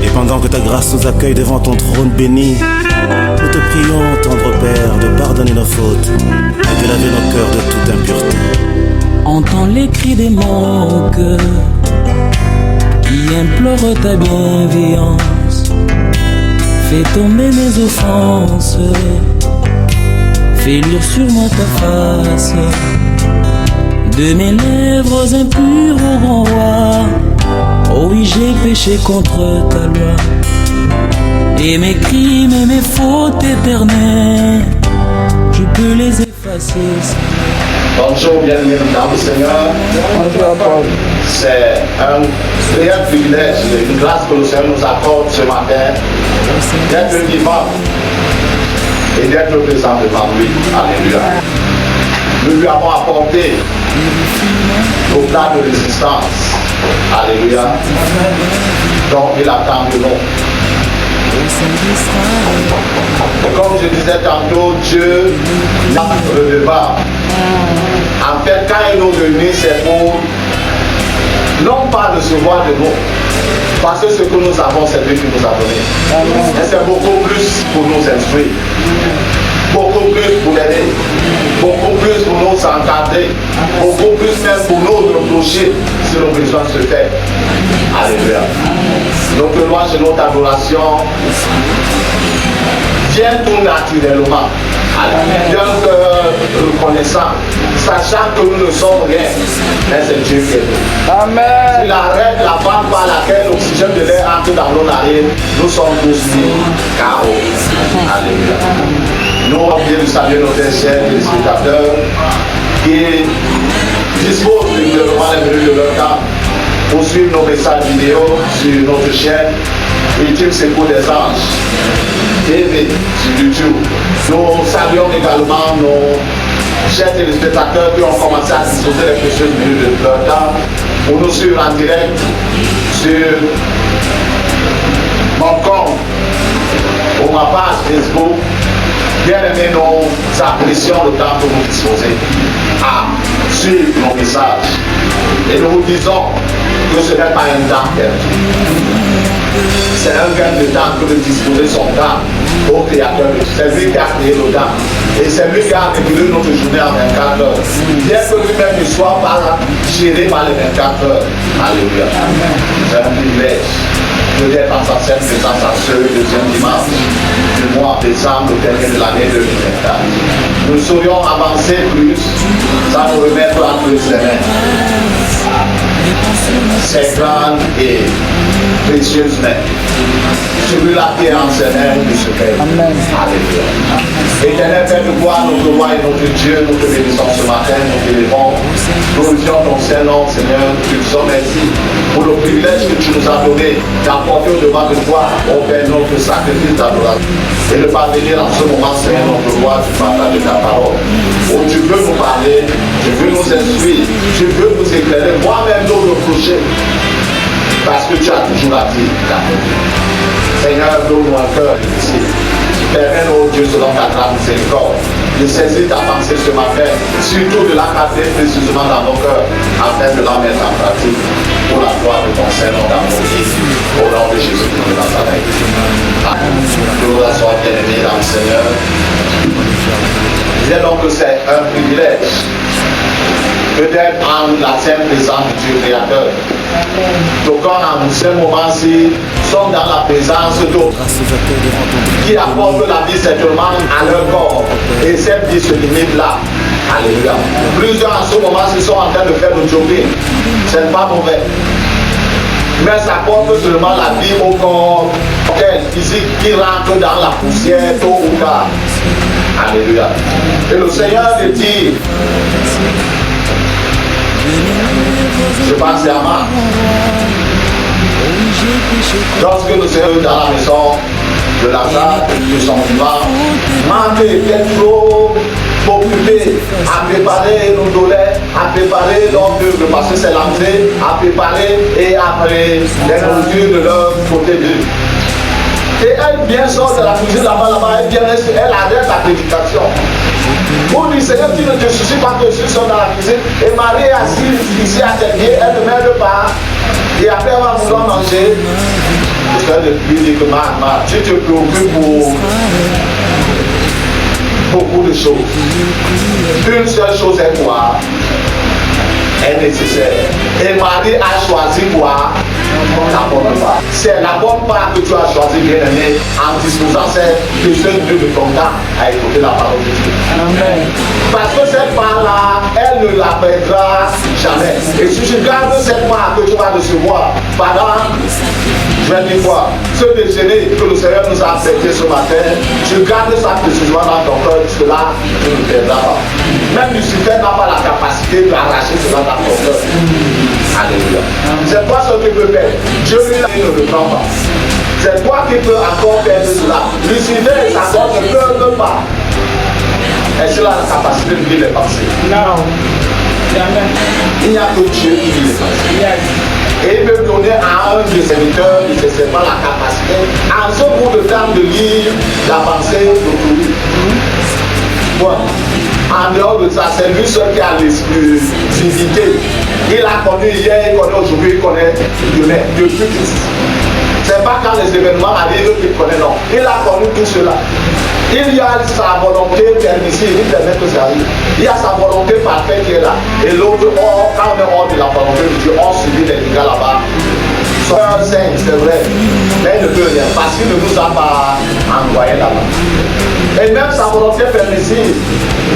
Et pendant que ta grâce nous accueille devant ton trône béni, nous te prions, tendre Père, de pardonner nos fautes et de laver nos cœurs de toute impureté. Entends les cris de mon cœur qui implore ta bienveillance. Fais tomber mes offenses, fais lire sur moi ta face. De mes lèvres impures au grand roi, oh oui, j'ai péché contre ta loi. Et mes crimes et mes fautes éternelles, je peux les effacer, Seigneur. Bonjour, bienvenue dans le Seigneur. C'est un réel privilège, une grâce que le Seigneur nous accorde ce matin d'être vivant et d'être présent devant lui. Alléluia. Nous lui avons apporté au plat de résistance. Alléluia. Donc il attend de nous. Comme je disais tantôt, Dieu n'a redevable. En fait, quand il nous réunit, c'est pour non pas recevoir de nous, parce que ce que nous avons, c'est lui qui nous a donné. Et c'est beaucoup plus pour nous instruire, beaucoup plus pour l'aider, beaucoup plus pour nous encadrer, beaucoup plus même pour nous reprocher si nos besoins se fait. Alléluia. Notre louange et notre adoration vient tout naturellement. Bien que reconnaissant, sachant que nous ne sommes rien, mais c'est Dieu qui est nous. Amen. S'il arrête la vanne par laquelle l'oxygène de l'air entre dans nos narines, nous sommes tous mis KO. Alléluia. Nous, on vient de saluer nos chers téléspectateurs qui disposent régulièrement les minutes de leur temps pour suivre nos messages vidéo sur notre chaîne Ultime Secours des Anges TV sur YouTube. Nous saluons également nos chers téléspectateurs qui ont commencé à disposer les précieuses minutes de leur temps pour nous suivre en direct sur mon compte ou ma page Facebook. Bien aimé, nous apprécions le temps que vous disposez à suivre nos messages. Et nous vous disons que ce n'est pas un temps perdu. C'est un gain de temps que de disposer son temps au Créateur. C'est lui qui a créé le temps. Et c'est lui qui a régulé notre journée en 24 heures. Bien que lui-même ne soit pas géré par les 24 heures. Alléluia. C'est un privilège d'être en sa sainte présence à ce deuxième dimanche du mois de décembre, le dernier de l'année 2024. Nous saurions avancer plus sans nous remettre entre les mains. Ces grandes et précieuses mains. Celui-là qui est en ses mains du secret. Alléluia. Éternel Père de gloire, notre roi et notre Dieu, nous te bénissons ce matin, nous t'élevons. Nous glorifions ton Saint-Nom, Seigneur, nous te disons merci pour le privilège que tu nous as donné d'apporter au-devant de toi, ô Père, notre sacrifice d'adoration. Et de parvenir en ce moment, Seigneur, notre roi, du partage de ta parole. Oh, tu veux nous parler, tu veux nous instruire, tu veux nous éclairer, moi-même nous reprocher. Parce que tu as toujours la vie. Seigneur, donne-nous un cœur difficile. Permets-nous, Dieu, selon ta grande miséricorde, de saisir ta pensée ce matin, surtout de l'encadrer précisément dans nos cœurs, afin de la mettre en pratique pour la gloire de ton Saint-Nom dans nos vies, au nom de Jésus-Christ de Nazareth. Nous nous assoyons bien-aimés dans le Seigneur. Disons donc que c'est un privilège d'être en la sainte présence du Dieu créateur. Donc en ce moment-ci, sont dans la présence d'autres qui apportent la vie certainement à leur corps. Et cette vie se limite là. Alléluia. Plusieurs en ce moment-ci sont en train de faire le jogging. C'est pas mauvais. Mais ça apporte seulement la vie au corps physique qui rentre dans la poussière tôt ou tard. Alléluia. Et le Seigneur te dit, je passe à main. Lorsque nous sommes dans la maison de Lazare, de son vivant, manqué, peut-être trop occupé à préparer nos douleurs, à préparer donc de passer c'est l'entrée, à préparer et après les nourritures de leur côté de lui. Et elle vient sortir de la cuisine là-bas, elle vient, elle arrête la prédication. Pour dire, Seigneur, tu ne te soucies pas que ceux sont dans la cuisine. Et Marie est assise ici à tes pieds, elle te met le pain. Et après avoir vouloir manger, je te lui dis que tu te préoccupes pour beaucoup de choses. Une seule chose est quoi? Est nécessaire. Et Marie a choisi quoi? La bonne part. C'est la bonne part que tu as choisi, bien aimé, en disposant cette deuxième de ton temps à écouter la parole de Dieu. Amen. Parce que cette part-là, elle ne la perdra jamais. Et si tu gardes cette part que tu vas recevoir pendant, je vais dire quoi, ce déjeuner que le Seigneur nous a prêté ce matin, tu gardes ça précisément dans ton cœur, cela tu ne perdras pas. Même Lucifer n'a pas la capacité d'arracher cela dans ton cœur. Alléluia. C'est toi ce que tu peux faire. Dieu lui ne le prend pas. C'est toi qui peux encore faire cela. Lucifer et sa ne peuvent pas. Est-ce qu'il a la capacité de lire les pensées? Non. Il n'y a que Dieu qui lit les pensées. Et il peut donner à un de ses serviteurs, il ne sait pas la capacité, en ce bout de temps, de lire la pensée d'autrui. Bon. En dehors de ça, c'est lui seul qui a l'exclusivité. Il a connu hier, il connaît aujourd'hui, il connaît demain. Dieu tout. C'est pas quand les événements arrivent qu'il connaît, non. Il a connu tout cela. Il y a sa volonté permissive, il permet que ça arrive. Il y a sa volonté parfaite qui est là. Et l'autre, quand on est hors de la volonté de Dieu, on subit des dégâts là-bas. Soyons saints, c'est vrai. Mais il ne peut rien parce qu'il ne nous a pas envoyé là-bas. Et même sa volonté permissive,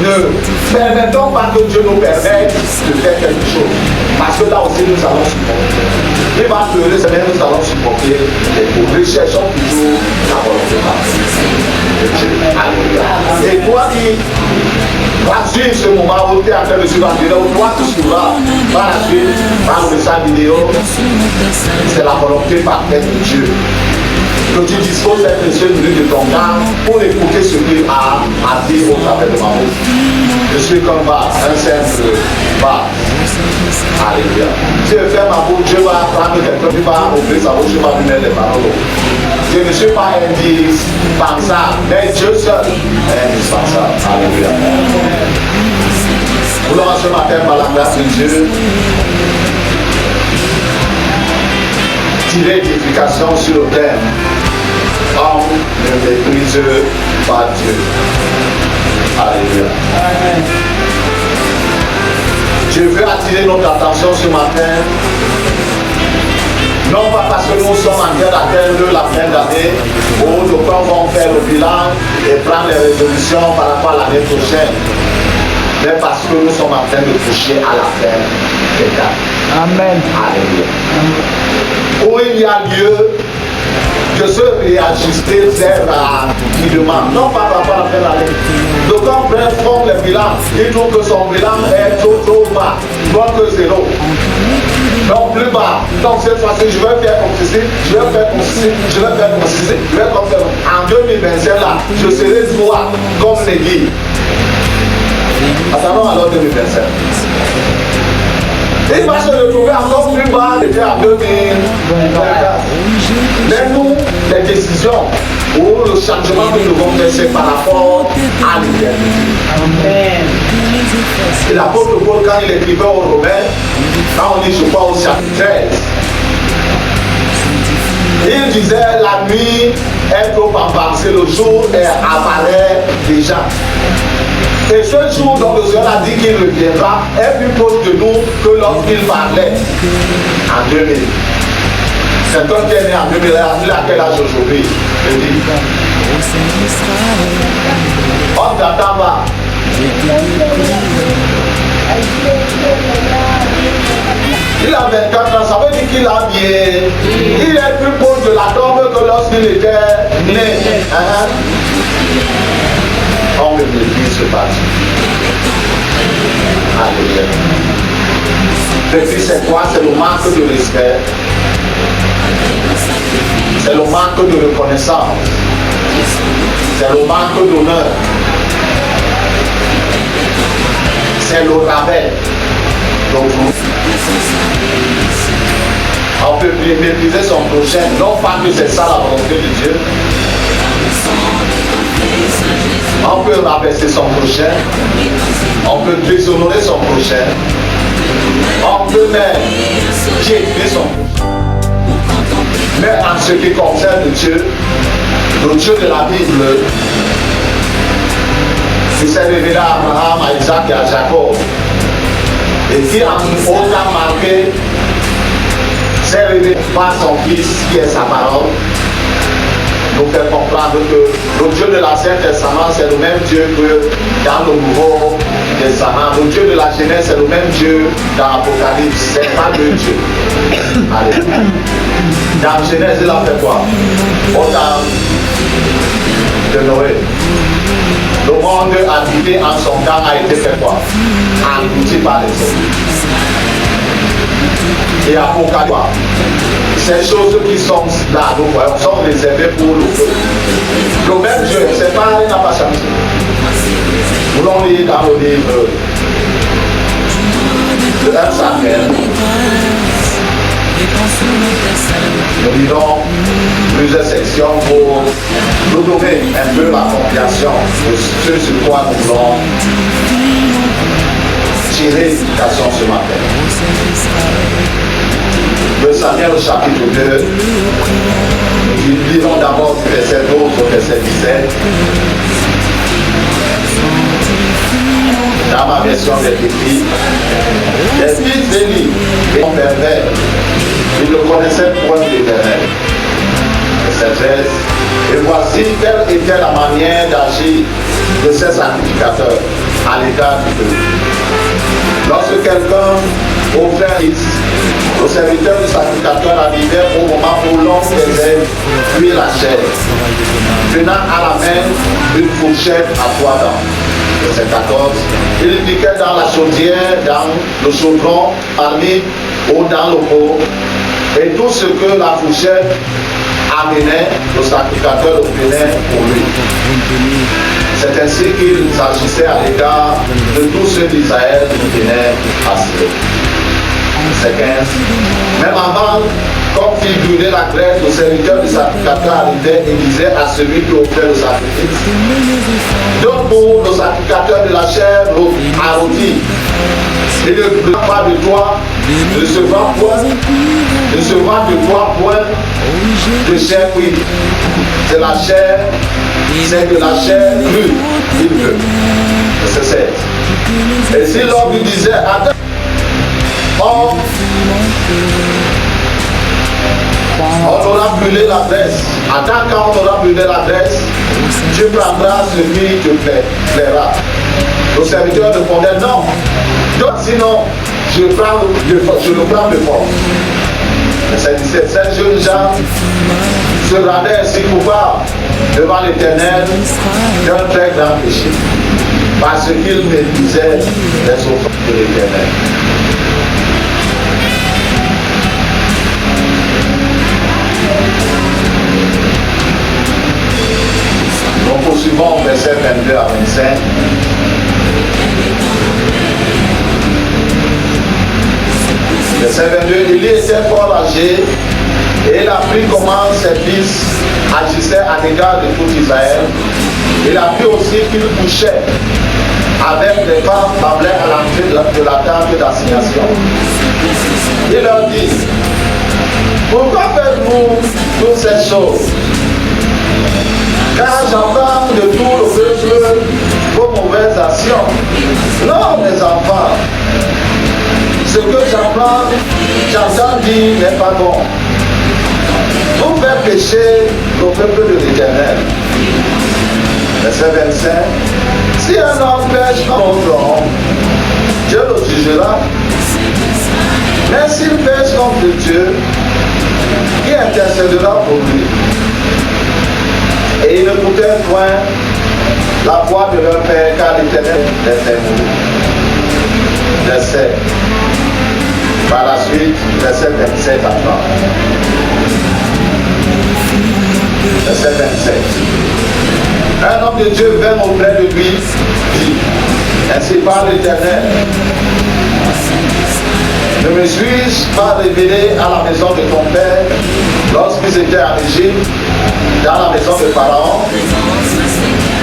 ne permettons pas que Dieu nous permette de faire quelque chose. Parce que là aussi nous allons supporter. Il va pleurer, c'est bien nous allons supporter. Et pour recherchons toujours la volonté de Dieu. Alléluia. Et toi qui vas suivre ce moment où tu es en train de suivre la vidéo, toi qui suivras par la suite, par le message vidéo, c'est la volonté parfaite de Dieu. Que tu disposes cette précieuse minute de ton temps pour écouter ce qu'il a à dire au travers de ma bouche. Je suis comme bas, un simple bas. Alléluia. Dieu fait ma bouche, Dieu va prendre quelqu'un qui va ouvrir sa bouche, je vais lui mettre des paroles. Je ne suis pas indispensable, mais Dieu seul est indispensable. Alléluia. Voulons ce matin, par la grâce de Dieu, tirer l'édification sur le thème. Homme ne méprise pas Dieu. Alléluia. Amen. Je veux attirer notre attention ce matin. Non pas parce que nous sommes en train d'atteindre la fin d'année où nos parents vont faire le bilan et prendre les résolutions par rapport à l'année prochaine. Mais parce que nous sommes en train de toucher à la fin des temps. Amen. Alléluia. Où il y a lieu de se réajuster très rapidement, non pas par rapport à la fin de l'année. Donc quand frère font les bilans, il trouve que son bilan est trop bas, moins que zéro. Donc plus bas. Donc cette fois-ci, je vais faire comme ceci, je vais faire comme ceci, je vais faire comme ceci, je vais comme ça. En 2025 là, je serai droit comme les guides. Attendons alors 2025. Il va se retrouver encore plus bas depuis en 2024. Mais nous, les décisions ou le changement que nous devons faire, c'est par rapport à l'éternité. Amen. Et l'apôtre Paul, quand il écrivait aux Romains, quand on dit, je crois au chapitre 13, il disait la nuit est trop avancée, le jour apparaît déjà. Et ce jour dont le Seigneur a dit qu'il reviendra est plus proche de nous que lorsqu'il parlait en 2000. C'est toi qui est né en 2000, à quel âge aujourd'hui? Je dis. On t'attend pas. Il a 24 ans, ça veut dire qu'il a bien. Il est plus proche de la tombe que lorsqu'il était né. Hein? On me méprise ce parti. Alléluia. Depuis c'est quoi? C'est le manque de respect. C'est le manque de reconnaissance. C'est le manque d'honneur. C'est le rabais. Donc, on peut mépriser son prochain, non pas que c'est ça la volonté de Dieu. On peut rabaisser son prochain, on peut déshonorer son prochain, on peut même piétiner son prochain. Mais en ce qui concerne Dieu, le Dieu de la Bible, qui s'est révélé à Abraham, à Isaac et à Jacob, et qui a autant marqué, s'est révélé par son Fils, qui est sa parole, nous fait comprendre que le Dieu de l'Ancien Testament, c'est le même Dieu que dans le Nouveau Testament. Le Dieu de la Genèse, c'est le même Dieu dans l'Apocalypse. C'est pas deux dieux. Alléluia. Dans Genèse, il a fait quoi? Au temps de Noé. Le monde habité en son temps a été fait quoi? Englouti par les eaux. Et Apocalypse. Ces choses qui sont là, nous voyons, sont réservées pour le feu. Le même Dieu, c'est pas, il n'a pas changé. Nous l'avons lu dans le livre de 1 Samuel. Nous lisons plusieurs sections pour nous donner un peu la compréhension de ce sur quoi nous voulons tirer l'éducation ce matin. Le Samuel au chapitre 2, nous lisons d'abord du verset 12 au verset 17. Dans ma version des écrits, les fils d'Élie étaient pervers, ils ne connaissaient point l'Éternel. Verset 13. Et voici telle était la manière d'agir de ces sacrificateurs à l'égard du peuple. Lorsque quelqu'un offrait un fils, le serviteur du sacrificateur arrivait au moment où l'on faisait cuire la chair, tenant à la main une fourchette à 3 dents. Verset 14. Il piquait dans la chaudière, dans le chaudron, parmi ou dans le pot, et tout ce que la fourchette amenait, le sacrificateur le prenait pour lui. C'est ainsi qu'il agissait à l'égard de tous ceux d'Israël qui venaient à Silo. Verset 15. Même avant, comme il brûlait la graisse, le serviteur du sacrificateur arrivait et disait à celui qui offrait le sacrifice: donne pour le sacrificateur de la chair arrondie, et ne brûle pas de toi, ne se vend de toi point de chair cuite. C'est la chair, c'est de la chair crue qu'il veut. Verset 16. Et si l'homme lui disait: attends, on aura brûlé la graisse. Attends, quand on aura brûlé la graisse, tu prendras ce qui te plaira. Le serviteur répondait: non, sinon je le prends de force. Verset 17. Ces jeunes gens se rendaient ainsi coupables devant l'Éternel d'un très grand péché, parce qu'ils méprisaient les offrandes de l'Éternel. Nous poursuivons verset 22 à 25. Verset 22, il était fort âgé et il apprit comment ses fils agissaient à l'égard de tout Israël. Il apprit aussi qu'il couchait avec des femmes semblées à l'entrée de la tente d'assignation. Il leur dit: pourquoi faites-vous toutes ces choses? Car j'entends de tout le peuple vos mauvaises actions. Non, mes enfants, ce que j'entends dire n'est pas bon. Vous faites pécher le peuple de l'Éternel. Verset 25. Si un homme pêche comme autre homme, Dieu le jugera. Mais s'il pêche contre Dieu, qui intercédera pour lui? Et ils ne coûtaient point la voix de leur père, car l'Éternel les fait mourir. Verset. Par la suite, verset 27 à 30. Verset 27. Un homme de Dieu vint auprès de lui, dit: ainsi parle l'Éternel, ne me suis-je pas révélé à la maison de ton père lorsqu'ils étaient en Égypte, dans la maison de Pharaon?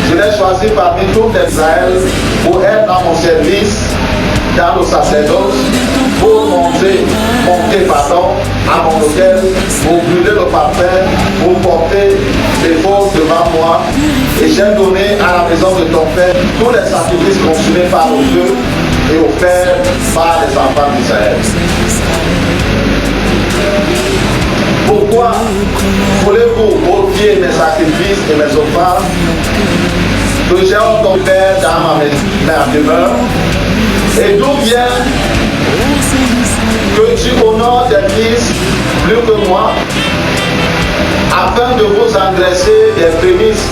Je l'ai choisi parmi tout Israël pour être dans mon service, dans le sacerdoce, pour monter à mon autel, pour brûler le parfum, pour porter les faux devant moi. Et j'ai donné à la maison de ton père tous les sacrifices consumés par nos dieux et offerts par les enfants d'Israël. Pourquoi voulez-vous odier mes sacrifices et mes offrandes que j'ai offert dans ma demeure? Et d'où vient que tu honores tes fils plus que moi, afin de vous engraisser des prémices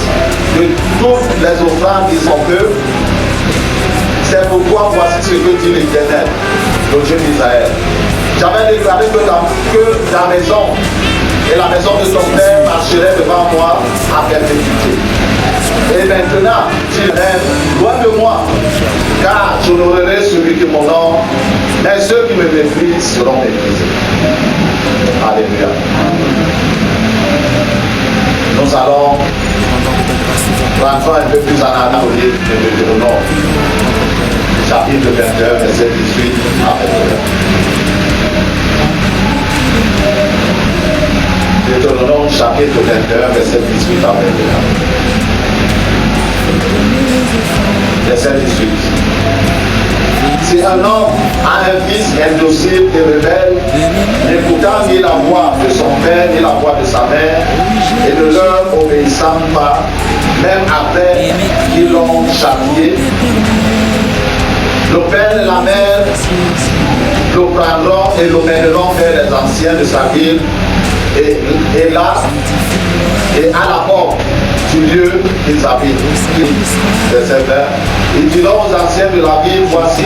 de toutes les offrandes qui sont peuple? C'est pourquoi voici ce que dit l'Éternel, le Dieu d'Israël. J'avais déclaré que ta maison et la maison de ton père marcheraient devant moi à perpétuité. Et maintenant, tu rêves loin de moi, car j'honorerai celui qui m'honore, mais ceux qui me méprisent seront méprisés. Alléluia. Nous allons rentrer un peu plus en arrière au livre de Deutéronome, chapitre 21, verset 18 à 21. Deutéronome, chapitre 21, verset 18 à 21. Verset 18. Si un homme a un fils indocile et rebelle, n'écoutant ni la voix de son père ni la voix de sa mère, et ne leur obéissant pas, même après qu'ils l'ont châtié, le père et la mère le prendront et le mèneront vers les anciens de sa ville, et là, et à la porte du lieu qu'ils habitent. Verset 20. Ils diront aux anciens de la ville, voici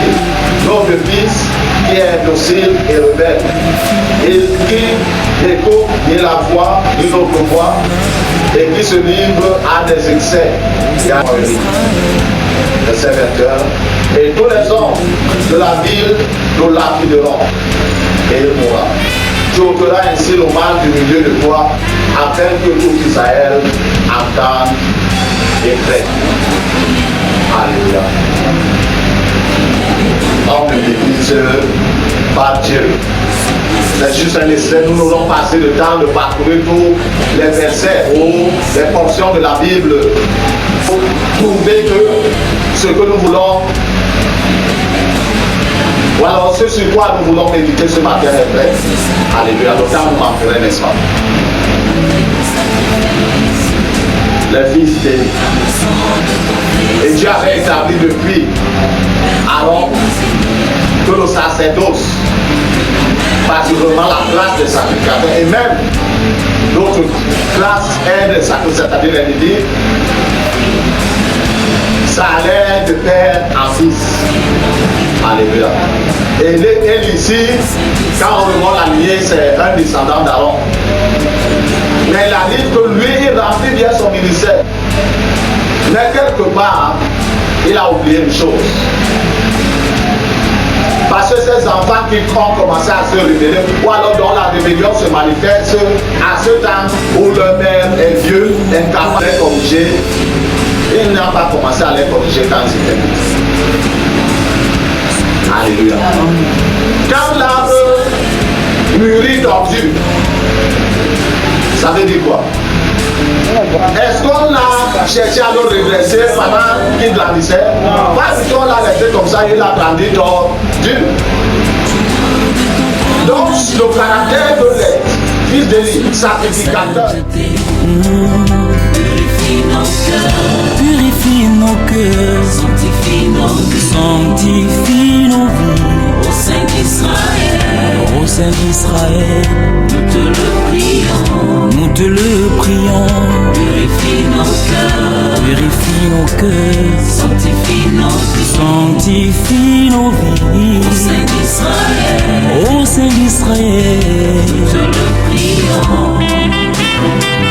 notre fils qui est docile et rebelle. Il qui n'écoute ni la voix ni notre voix, et qui se livre à des excès. Verset 21. Et tous les hommes de la ville nous lapideront, et il mourra. Tu ôteras ainsi le mal du milieu de toi, afin que tout Israël entende et craigne. Alléluia. On ne divise pas Dieu. C'est juste un essai. Nous n'aurons pas assez de temps de parcourir tous les versets ou les portions de la Bible pour trouver que ce que nous voulons, ou alors ce sur quoi nous voulons méditer ce matin est vrai. Alléluia. Le temps nous manquerait, n'est-ce pas? Les fils d'Élie. Et Dieu avait établi depuis Aaron que le sacerdoce, particulièrement la classe des sacrificateurs, et même d'autres classes des sacrificateurs, c'est-à-dire les Lévites, ça allait de père en fils. Alléluia. Et Élie ici, quand on remonte la lignée, c'est un descendant d'Aaron. Mais il a dit que lui, il remplit bien son ministère. Mais quelque part, il a oublié une chose. Parce que ces enfants qui ont commencé à se révéler, ou alors dont la rébellion se manifeste à ce temps où leur père est vieux, incapable de les corriger, il n'a pas commencé à les corriger quand ils étaient petits. Alléluia. Quand l'arbre mûrit tordu, ça veut dire quoi? Est-ce qu'on a cherché à le redresser pendant qu'il grandissait? Pas du tout, on l'a laissé comme ça, il a grandi tordu. Donc, le caractère de les fils d'Élie, sacrificateurs, purifie nos cœurs, sanctifie nos vies. Au sein d'Israël, nous te le prions, purifie nos cœurs, sanctifie nos vies. Au sein d'Israël, nous te le prions.